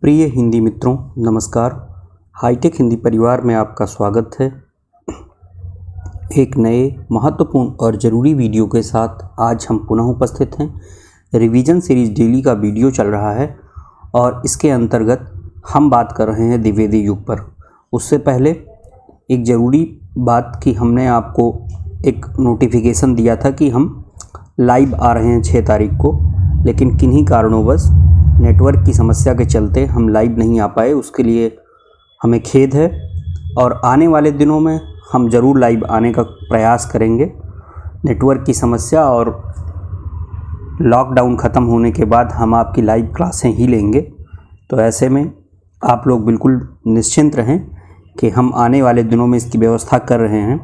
प्रिय हिंदी मित्रों, नमस्कार। हाईटेक हिंदी परिवार में आपका स्वागत है। एक नए महत्वपूर्ण और ज़रूरी वीडियो के साथ आज हम पुनः उपस्थित हैं। रिवीजन सीरीज डेली का वीडियो चल रहा है और इसके अंतर्गत हम बात कर रहे हैं द्विवेदी युग पर। उससे पहले एक ज़रूरी बात कि हमने आपको एक नोटिफिकेशन दिया था कि हम लाइव आ रहे हैं 6 तारीख को, लेकिन किन्हीं कारणोंवश नेटवर्क की समस्या के चलते हम लाइव नहीं आ पाए। उसके लिए हमें खेद है और आने वाले दिनों में हम ज़रूर लाइव आने का प्रयास करेंगे। नेटवर्क की समस्या और लॉकडाउन ख़त्म होने के बाद हम आपकी लाइव क्लासें ही लेंगे। तो ऐसे में आप लोग बिल्कुल निश्चिंत रहें कि हम आने वाले दिनों में इसकी व्यवस्था कर रहे हैं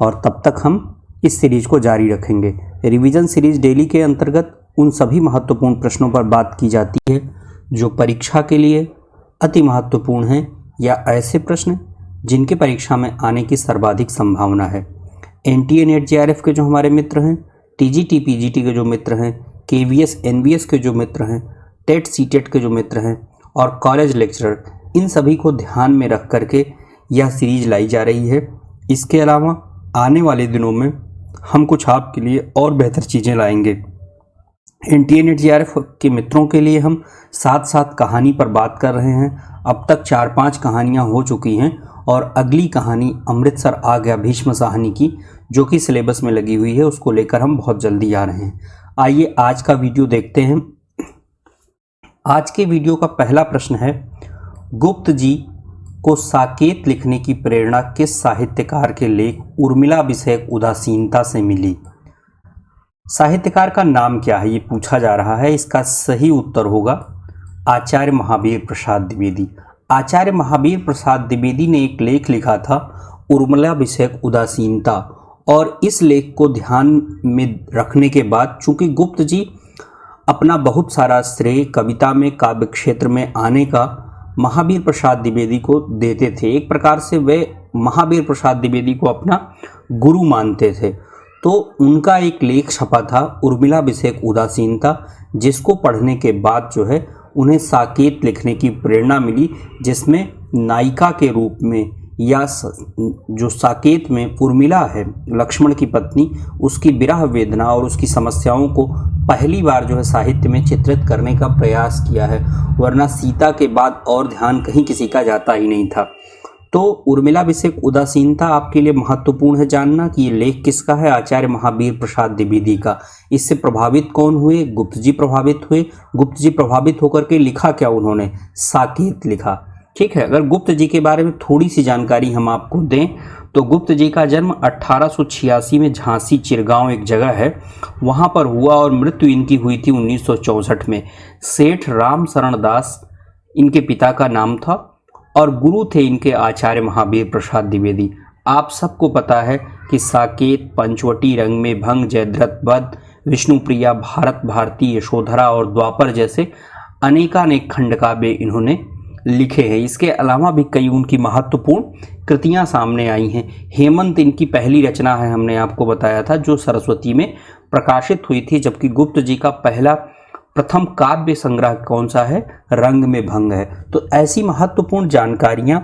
और तब तक हम इस सीरीज़ को जारी रखेंगे। रिवीजन सीरीज़ डेली के अंतर्गत उन सभी महत्वपूर्ण प्रश्नों पर बात की जाती है जो परीक्षा के लिए अति महत्वपूर्ण हैं या ऐसे प्रश्न जिनके परीक्षा में आने की सर्वाधिक संभावना है। एनटीए नेट जेआरएफ के जो हमारे मित्र हैं, टीजीटी पीजीटी के जो मित्र हैं, केवीएस एनवीएस के जो मित्र हैं, टेट सीटेट के जो मित्र हैं और कॉलेज लेक्चरर, इन सभी को ध्यान में रख करके यह सीरीज लाई जा रही है। इसके अलावा आने वाले दिनों में हम कुछ आपके लिए और बेहतर चीज़ें लाएंगे। एनटीए नेट जेआरएफ के मित्रों के लिए हम साथ साथ कहानी पर बात कर रहे हैं। अब तक 4-5 कहानियां हो चुकी हैं और अगली कहानी अमृतसर आ गया भीष्म साहनी की, जो कि सिलेबस में लगी हुई है, उसको लेकर हम बहुत जल्दी आ रहे हैं। आइए आज का वीडियो देखते हैं। आज के वीडियो का पहला प्रश्न है, गुप्त जी को साकेत लिखने की प्रेरणा किस साहित्यकार के लेख उर्मिला विषयक उदासीनता से मिली? साहित्यकार का नाम क्या है, ये पूछा जा रहा है। इसका सही उत्तर होगा आचार्य महावीर प्रसाद द्विवेदी। आचार्य महावीर प्रसाद द्विवेदी ने एक लेख लिखा था उर्मिला विषयक उदासीनता, और इस लेख को ध्यान में रखने के बाद चूंकि गुप्त जी अपना बहुत सारा श्रेय कविता में, काव्य क्षेत्र में आने का महावीर प्रसाद द्विवेदी को देते थे। एक प्रकार से वे महावीर प्रसाद द्विवेदी को अपना गुरु मानते थे। तो उनका एक लेख छपा था उर्मिला विषयक उदासीनता, जिसको पढ़ने के बाद जो है उन्हें साकेत लिखने की प्रेरणा मिली, जिसमें नायिका के रूप में या जो साकेत में उर्मिला है, लक्ष्मण की पत्नी, उसकी विरह वेदना और उसकी समस्याओं को पहली बार जो है साहित्य में चित्रित करने का प्रयास किया है। वरना सीता के बाद और ध्यान कहीं किसी का जाता ही नहीं था। तो उर्मिला विषयक उदासीनता आपके लिए महत्वपूर्ण है जानना कि ये लेख किसका है, आचार्य महावीर प्रसाद द्विवेदी का। इससे प्रभावित कौन हुए? गुप्त जी प्रभावित हुए। गुप्त जी प्रभावित होकर के लिखा क्या उन्होंने? साकेत लिखा। ठीक है, अगर गुप्त जी के बारे में थोड़ी सी जानकारी हम आपको दें तो गुप्त जी का जन्म 1886 में झांसी चिरगांव एक जगह है, वहाँ पर हुआ और मृत्यु इनकी हुई थी 1964 में। सेठ राम शरण दास इनके पिता का नाम था और गुरु थे इनके आचार्य महावीर प्रसाद द्विवेदी। आप सबको पता है कि साकेत, पंचवटी, रंग में भंग, जयद्रथ वध, विष्णुप्रिया, भारत भारती, यशोधरा और द्वापर जैसे अनेकानेक खंड काव्य इन्होंने लिखे हैं। इसके अलावा भी कई उनकी महत्वपूर्ण कृतियां सामने आई हैं। हेमंत इनकी पहली रचना है, हमने आपको बताया था, जो सरस्वती में प्रकाशित हुई थी, जबकि गुप्त जी का प्रथम काव्य संग्रह कौन सा है? रंग में भंग है। तो ऐसी महत्वपूर्ण जानकारियां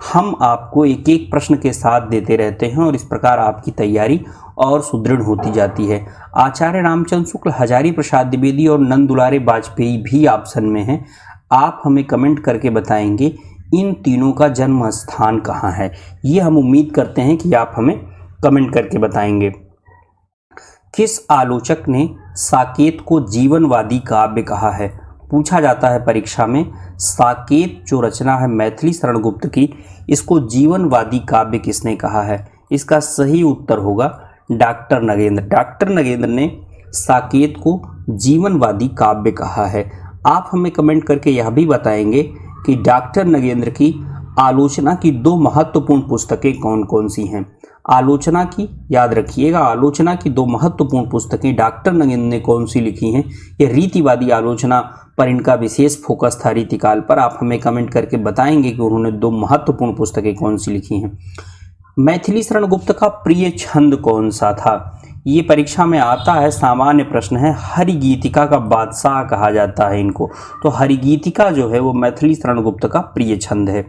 हम आपको एक एक प्रश्न के साथ देते रहते हैं और इस प्रकार आपकी तैयारी और सुदृढ़ होती जाती है। आचार्य रामचंद्र शुक्ल, हजारी प्रसाद द्विवेदी और नंद दुलारे वाजपेयी भी ऑप्शन में हैं। आप हमें कमेंट करके बताएंगे इन तीनों का जन्म स्थान कहाँ है। ये हम उम्मीद करते हैं कि आप हमें कमेंट करके बताएंगे। किस आलोचक ने साकेत को जीवनवादी काव्य कहा है? पूछा जाता है परीक्षा में। साकेत जो रचना है मैथिली शरण गुप्त की, इसको जीवनवादी काव्य किसने कहा है? इसका सही उत्तर होगा डॉक्टर नगेंद्र। डॉक्टर नगेंद्र ने साकेत को जीवनवादी काव्य कहा है। आप हमें कमेंट करके यह भी बताएंगे कि डॉक्टर नगेंद्र की आलोचना की 2 महत्वपूर्ण पुस्तकें कौन कौन सी हैं। आलोचना की, याद रखिएगा, आलोचना की 2 महत्वपूर्ण पुस्तकें डॉक्टर नगेंद्र ने कौन सी लिखी हैं। ये रीतिवादी आलोचना पर इनका विशेष फोकस था, रीतिकाल पर। आप हमें कमेंट करके बताएंगे कि उन्होंने 2 महत्वपूर्ण पुस्तकें कौन सी लिखी हैं। मैथिली शरण गुप्त का प्रिय छंद कौन सा था? ये परीक्षा में आता है, सामान्य प्रश्न है। हरिगीतिका का बादशाह कहा जाता है इनको। तो हरिगीतिका जो है वो मैथिली शरण गुप्त का प्रिय छंद है।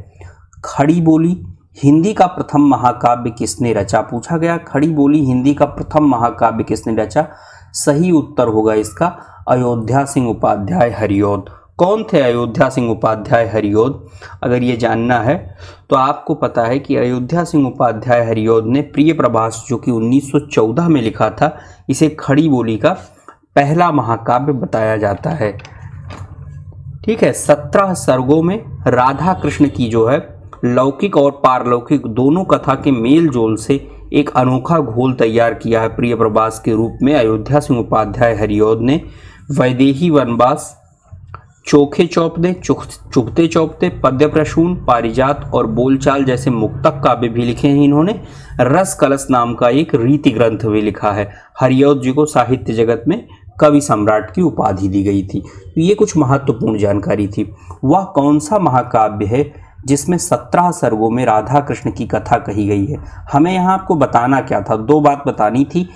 खड़ी बोली हिंदी का प्रथम महाकाव्य किसने रचा, पूछा गया। खड़ी बोली हिंदी का प्रथम महाकाव्य किसने रचा? सही उत्तर होगा इसका अयोध्या सिंह उपाध्याय हरिऔध। कौन थे अयोध्या सिंह उपाध्याय हरिऔध? अगर ये जानना है तो आपको पता है कि अयोध्या सिंह उपाध्याय हरिऔध ने प्रिय प्रभास जो कि 1914 में लिखा था, इसे खड़ी बोली का पहला महाकाव्य बताया जाता है। ठीक है। 17 सर्गों में राधा कृष्ण की जो है लौकिक और पारलौकिक दोनों कथा के मेल जोल से एक अनोखा घोल तैयार किया है प्रिय प्रभास के रूप में अयोध्या सिंह उपाध्याय हरिऔध ने। वैदेही वनवास, चोखे चौपदे, चुभते चौपते, पद्य प्रसून, पारिजात और बोलचाल जैसे मुक्तक काव्य भी लिखे हैं इन्होंने। रस कलश नाम का एक रीति ग्रंथ भी लिखा है। हरिऔध जी को साहित्य जगत में कवि सम्राट की उपाधि दी गई थी। ये कुछ महत्वपूर्ण जानकारी थी। वह कौन सा महाकाव्य है जिसमें 17 सर्गों में राधा कृष्ण की कथा कही गई है? हमें यहाँ आपको बताना क्या था, दो बात बतानी थी।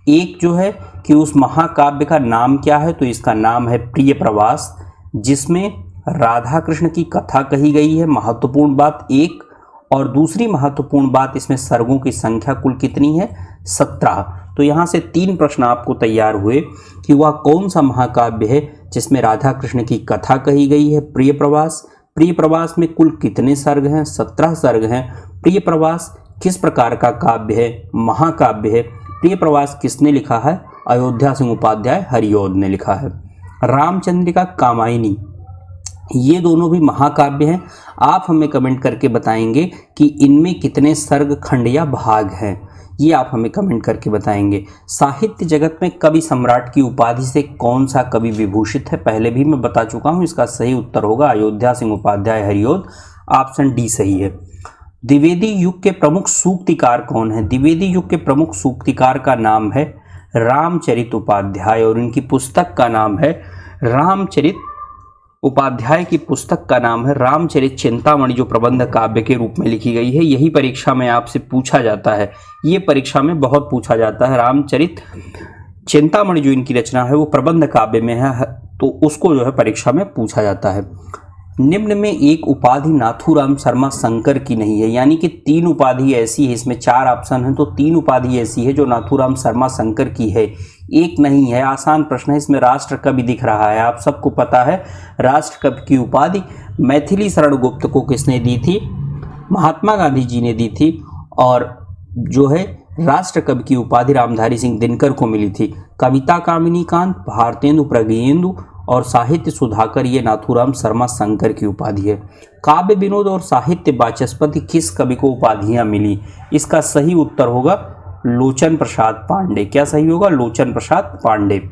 एक जो है कि उस महाकाव्य का नाम क्या है, तो इसका नाम है प्रिय प्रवास, जिसमें राधा कृष्ण की कथा कही गई है, महत्वपूर्ण बात एक। और दूसरी महत्वपूर्ण बात, इसमें सर्गों की संख्या कुल कितनी है? 17। तो यहाँ से 3 प्रश्न आपको तैयार हुए कि वह कौन सा महाकाव्य है जिसमें राधा कृष्ण की कथा कही गई है? प्रिय प्रवास। प्रिय प्रवास में कुल कितने सर्ग हैं? 17 सर्ग हैं। प्रिय प्रवास किस प्रकार का काव्य है? महाकाव्य है। प्रिय प्रवास किसने लिखा है? अयोध्या सिंह उपाध्याय हरिऔध ने लिखा है। रामचंद्रिका, कामायनी, ये दोनों भी महाकाव्य हैं। आप हमें कमेंट करके बताएंगे कि इनमें कितने सर्ग, खंड या भाग हैं, ये आप हमें कमेंट करके बताएंगे। साहित्य जगत में कवि सम्राट की उपाधि से कौन सा कवि विभूषित है? पहले भी मैं बता चुका हूं, इसका सही उत्तर होगा अयोध्या सिंह उपाध्याय हरिऔध। ऑप्शन डी सही है। द्विवेदी युग के प्रमुख सूक्तिकार कौन है? द्विवेदी युग के प्रमुख सूक्तिकार का नाम है रामचरित उपाध्याय और इनकी पुस्तक का नाम है रामचरित उपाध्याय की पुस्तक का नाम है रामचरित चिंतामणि, जो प्रबंध काव्य के रूप में लिखी गई है। यही परीक्षा में आपसे पूछा जाता है, ये परीक्षा में बहुत पूछा जाता है। रामचरित चिंतामणि जो इनकी रचना है वो प्रबंध काव्य में है, तो उसको जो है परीक्षा में पूछा जाता है। निम्न में एक उपाधि नाथूराम शर्मा शंकर की नहीं है, यानी कि 3 उपाधि ऐसी है, इसमें 4 ऑप्शन हैं तो 3 उपाधि ऐसी है जो नाथूराम शर्मा शंकर की है, एक नहीं है। आसान प्रश्न है। इसमें राष्ट्र कवि दिख रहा है, आप सबको पता है राष्ट्र कवि की उपाधि मैथिली शरण गुप्त को किसने दी थी? महात्मा गांधी जी ने दी थी। और जो है राष्ट्र कवि की उपाधि रामधारी सिंह दिनकर को मिली थी। कविता कामिनी कांत, भारतेंदु प्रज्ञेंदु और साहित्य सुधाकर, ये नाथूराम शर्मा शंकर की उपाधि है। काव्य विनोद और साहित्य वाचस्पति किस कवि को उपाधियां मिली? इसका सही उत्तर होगा लोचन प्रसाद पांडे। क्या सही होगा? लोचन प्रसाद पांडे।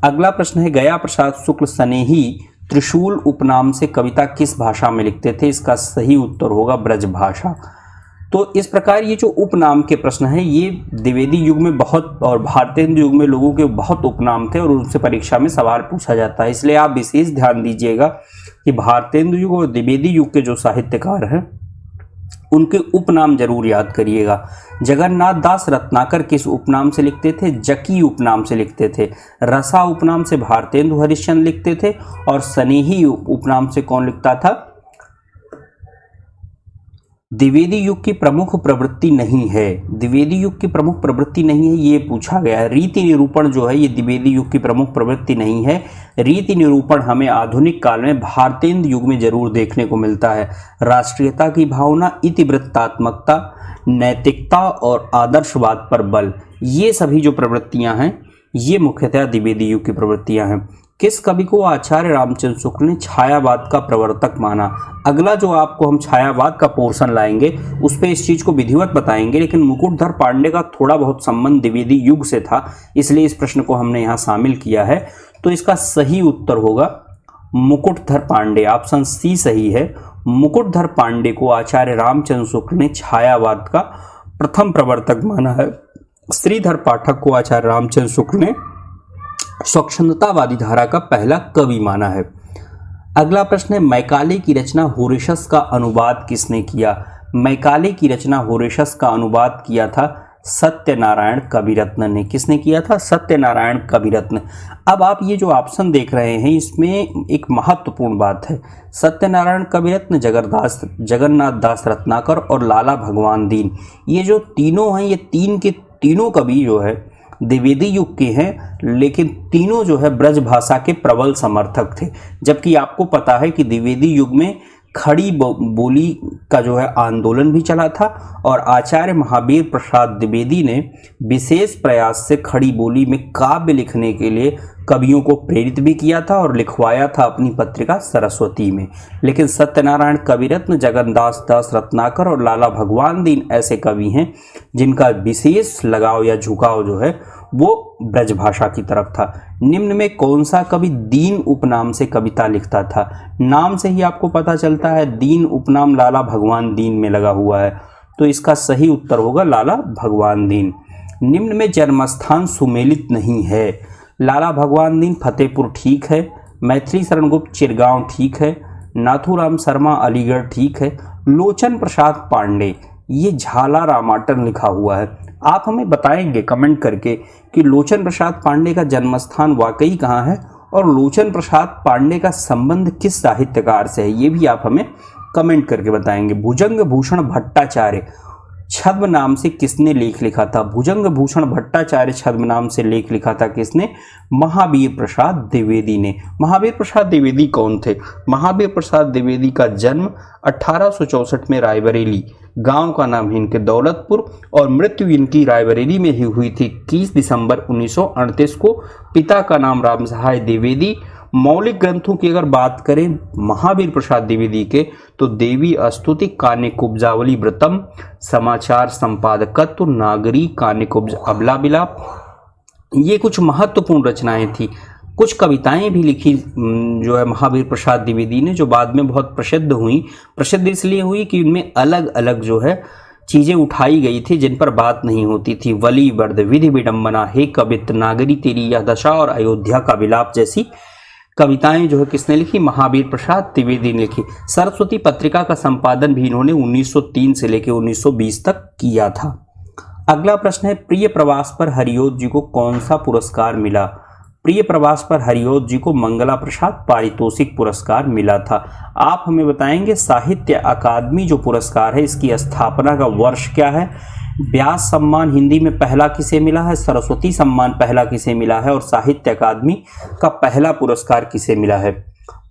अगला प्रश्न है, गया प्रसाद शुक्ल स्नेही त्रिशूल उपनाम से कविता किस भाषा में लिखते थे? इसका सही उत्तर होगा ब्रज भाषा। तो इस प्रकार ये जो उपनाम के प्रश्न हैं ये द्विवेदी युग में बहुत और भारतेंदु युग में लोगों के बहुत उपनाम थे और उनसे परीक्षा में सवाल पूछा जाता है। इसलिए आप विशेष ध्यान दीजिएगा कि भारतेंदु युग और द्विवेदी युग के जो साहित्यकार हैं उनके उपनाम जरूर याद करिएगा। जगन्नाथ दास रत्नाकर किस उपनाम से लिखते थे? जकी उपनाम से लिखते थे। रसा उपनाम से भारतेंदु हरिश्चंद्र लिखते थे और स्नेही उपनाम से कौन लिखता था? द्विवेदी युग की प्रमुख प्रवृत्ति नहीं है। द्विवेदी युग की प्रमुख प्रवृत्ति नहीं है, ये पूछा गया है। रीति निरूपण जो है ये द्विवेदी युग की प्रमुख प्रवृत्ति नहीं है। रीति निरूपण हमें आधुनिक काल में भारतेंदु युग में जरूर देखने को मिलता है। राष्ट्रीयता की भावना, इतिवृत्तात्मकता, नैतिकता और आदर्शवाद पर बल, ये सभी जो प्रवृत्तियां हैं ये मुख्यतः द्विवेदी युग की प्रवृत्तियां हैं। किस कवि को आचार्य रामचंद्र शुक्ल ने छायावाद का प्रवर्तक माना? अगला जो आपको हम छायावाद का पोर्शन लाएंगे उस पे इस चीज को विधिवत बताएंगे, लेकिन मुकुटधर पांडे का थोड़ा बहुत संबंध द्विवेदी युग से था, इसलिए इस प्रश्न को हमने यहाँ शामिल किया है। तो इसका सही उत्तर होगा मुकुटधर पांडे। ऑप्शन सी सही है। मुकुटधर पांडे को आचार्य रामचंद्र शुक्ल ने छायावाद का प्रथम प्रवर्तक माना है। श्रीधर पाठक को आचार्य रामचंद्र शुक्ल ने स्वच्छंदतावादी धारा का पहला कवि माना है। अगला प्रश्न है, मैकाले की रचना होरेशस का अनुवाद किसने किया? मैकाले की रचना होरेशस का अनुवाद किया था सत्यनारायण कविरत्न ने। किसने किया था? सत्यनारायण कविरत्न। अब आप ये जो ऑप्शन देख रहे हैं इसमें एक महत्वपूर्ण बात है। सत्यनारायण कविरत्न, जगन्नाथ दास रत्नाकर और लाला भगवान दीन, ये जो तीनों हैं, ये तीन के तीनों कवि जो है द्विवेदी युग के हैं, लेकिन तीनों जो है ब्रज भाषा के प्रबल समर्थक थे। जबकि आपको पता है कि द्विवेदी युग में खड़ी बोली का जो है आंदोलन भी चला था और आचार्य महावीर प्रसाद द्विवेदी ने विशेष प्रयास से खड़ी बोली में काव्य लिखने के लिए कवियों को प्रेरित भी किया था और लिखवाया था अपनी पत्रिका सरस्वती में। लेकिन सत्यनारायण कविरत्न, जगन्नाथ दास रत्नाकर और लाला भगवान दीन ऐसे कवि हैं जिनका विशेष लगाव या झुकाव जो है वो ब्रज भाषा की तरफ था। निम्न में कौन सा कवि दीन उपनाम से कविता लिखता था? नाम से ही आपको पता चलता है दीन उपनाम लाला भगवान दीन में लगा हुआ है, तो इसका सही उत्तर होगा लाला भगवान दीन। निम्न में जन्मस्थान सुमेलित नहीं है। लाला भगवान दीन फतेहपुर ठीक है, मैथिली शरण गुप्त चिरगांव ठीक है, नाथूराम शर्मा अलीगढ़ ठीक है, लोचन प्रसाद पांडे ये झाला रामाटन लिखा हुआ है। आप हमें बताएंगे कमेंट करके कि लोचन प्रसाद पांडे का जन्मस्थान वाकई कहाँ है और लोचन प्रसाद पांडे का संबंध किस साहित्यकार से है, ये भी आप हमें कमेंट करके बताएंगे। भुजंग भूषण भट्टाचार्य छद्म नाम से किसने लेख लिखा था? भुजंग भूषण भट्टाचार्य छद्म नाम से लेख लिखा था किसने? महावीर प्रसाद द्विवेदी ने। महावीर प्रसाद द्विवेदी कौन थे? महावीर प्रसाद द्विवेदी का जन्म 1864 में रायबरेली, गांव का नाम है इनके दौलतपुर, और मृत्यु इनकी रायबरेली में ही हुई थी 21 दिसंबर 1938 को। पिता का नाम राम सहाय द्विवेदी। मौलिक ग्रंथों की अगर बात करें महावीर प्रसाद द्विवेदी के, तो देवी स्तुति, कान्यकुब्जावली व्रतम, समाचार संपादकत्व, नागरी, कान्यकुब्ज अबला विलाप, ये कुछ महत्वपूर्ण रचनाएं थी। कुछ कविताएं भी लिखी जो है महावीर प्रसाद द्विवेदी ने, जो बाद में बहुत प्रसिद्ध हुई। प्रसिद्ध इसलिए हुई कि उनमें अलग अलग जो है चीज़ें उठाई गई थी जिन पर बात नहीं होती थी। वली वर्द, विधि विडंबना, हे कवित, नागरी तेरी यह दशा और अयोध्या का विलाप जैसी कविताएं जो है किसने लिखी? महावीर प्रसाद द्विवेदी ने लिखी। सरस्वती पत्रिका का संपादन भी इन्होंने 1903 से लेकर 1920 तक किया था। अगला प्रश्न है, प्रिय प्रवास पर हरिओत जी को कौन सा पुरस्कार मिला? प्रिय प्रवास पर हरिओत जी को मंगला प्रसाद पारितोषिक पुरस्कार मिला था। आप हमें बताएंगे साहित्य अकादमी जो पुरस्कार है इसकी स्थापना का वर्ष क्या है? व्यास सम्मान हिंदी में पहला किसे मिला है? सरस्वती सम्मान पहला किसे मिला है? और साहित्य अकादमी का पहला पुरस्कार किसे मिला है?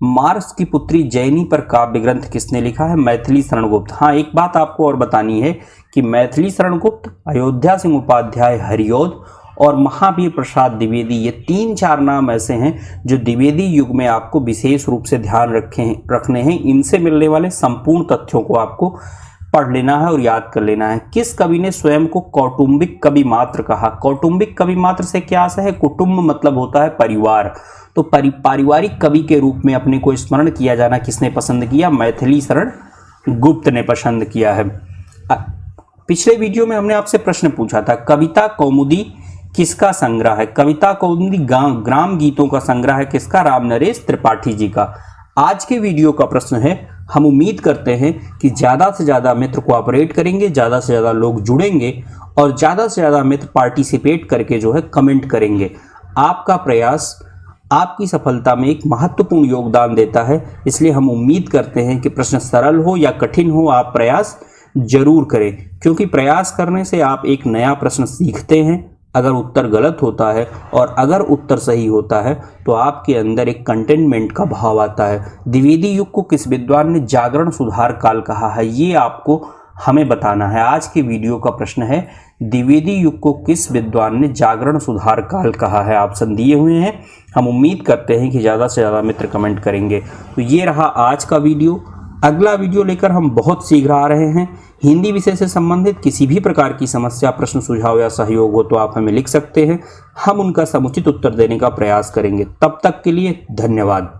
मार्क्स की पुत्री जैनी पर काव्य ग्रंथ किसने लिखा है? मैथिली शरण गुप्त। हाँ, एक बात आपको और बतानी है कि मैथिली शरण गुप्त, अयोध्या सिंह उपाध्याय हरिओत और महावीर प्रसाद द्विवेदी, ये 3-4 नाम ऐसे हैं जो द्विवेदी युग में आपको विशेष रूप से ध्यान रखने हैं। इनसे मिलने वाले संपूर्ण तथ्यों को आपको पढ़ लेना है और याद कर लेना है। किस कवि ने स्वयं को कौटुंबिक कवि मात्र कहा? कौटुंबिक कवि मात्र से क्या आशय है? कुटुंब मतलब होता है परिवार, तो पारिवारिक कवि के रूप में अपने को स्मरण किया जाना किसने पसंद किया? मैथिली शरण गुप्त ने पसंद किया है। पिछले वीडियो में हमने आपसे प्रश्न पूछा था, कविता कौमुदी किसका संग्रह है? कविता कौमुदी ग्राम गीतों का संग्रह है किसका? राम नरेश त्रिपाठी जी का। आज के वीडियो का प्रश्न है, हम उम्मीद करते हैं कि ज़्यादा से ज़्यादा मित्र कोऑपरेट करेंगे, ज़्यादा से ज़्यादा लोग जुड़ेंगे और ज़्यादा से ज़्यादा मित्र पार्टिसिपेट करके जो है कमेंट करेंगे। आपका प्रयास आपकी सफलता में एक महत्वपूर्ण योगदान देता है, इसलिए हम उम्मीद करते हैं कि प्रश्न सरल हो या कठिन हो, आप प्रयास जरूर करें, क्योंकि प्रयास करने से आप एक नया प्रश्न सीखते हैं। अगर उत्तर गलत होता है और अगर उत्तर सही होता है तो आपके अंदर एक कंटेनमेंट का भाव आता है। द्विवेदी युग को किस विद्वान ने जागरण सुधार काल कहा है? ये आपको हमें बताना है। आज के वीडियो का प्रश्न है, द्विवेदी युग को किस विद्वान ने जागरण सुधार काल कहा है? ऑप्शन दिए हुए हैं। हम उम्मीद करते हैं कि ज़्यादा से ज़्यादा मित्र कमेंट करेंगे। तो ये रहा आज का वीडियो। अगला वीडियो लेकर हम बहुत शीघ्र आ रहे हैं। हिंदी विषय से संबंधित किसी भी प्रकार की समस्या, प्रश्न, सुझाव या सहयोग हो तो आप हमें लिख सकते हैं, हम उनका समुचित उत्तर देने का प्रयास करेंगे। तब तक के लिए धन्यवाद।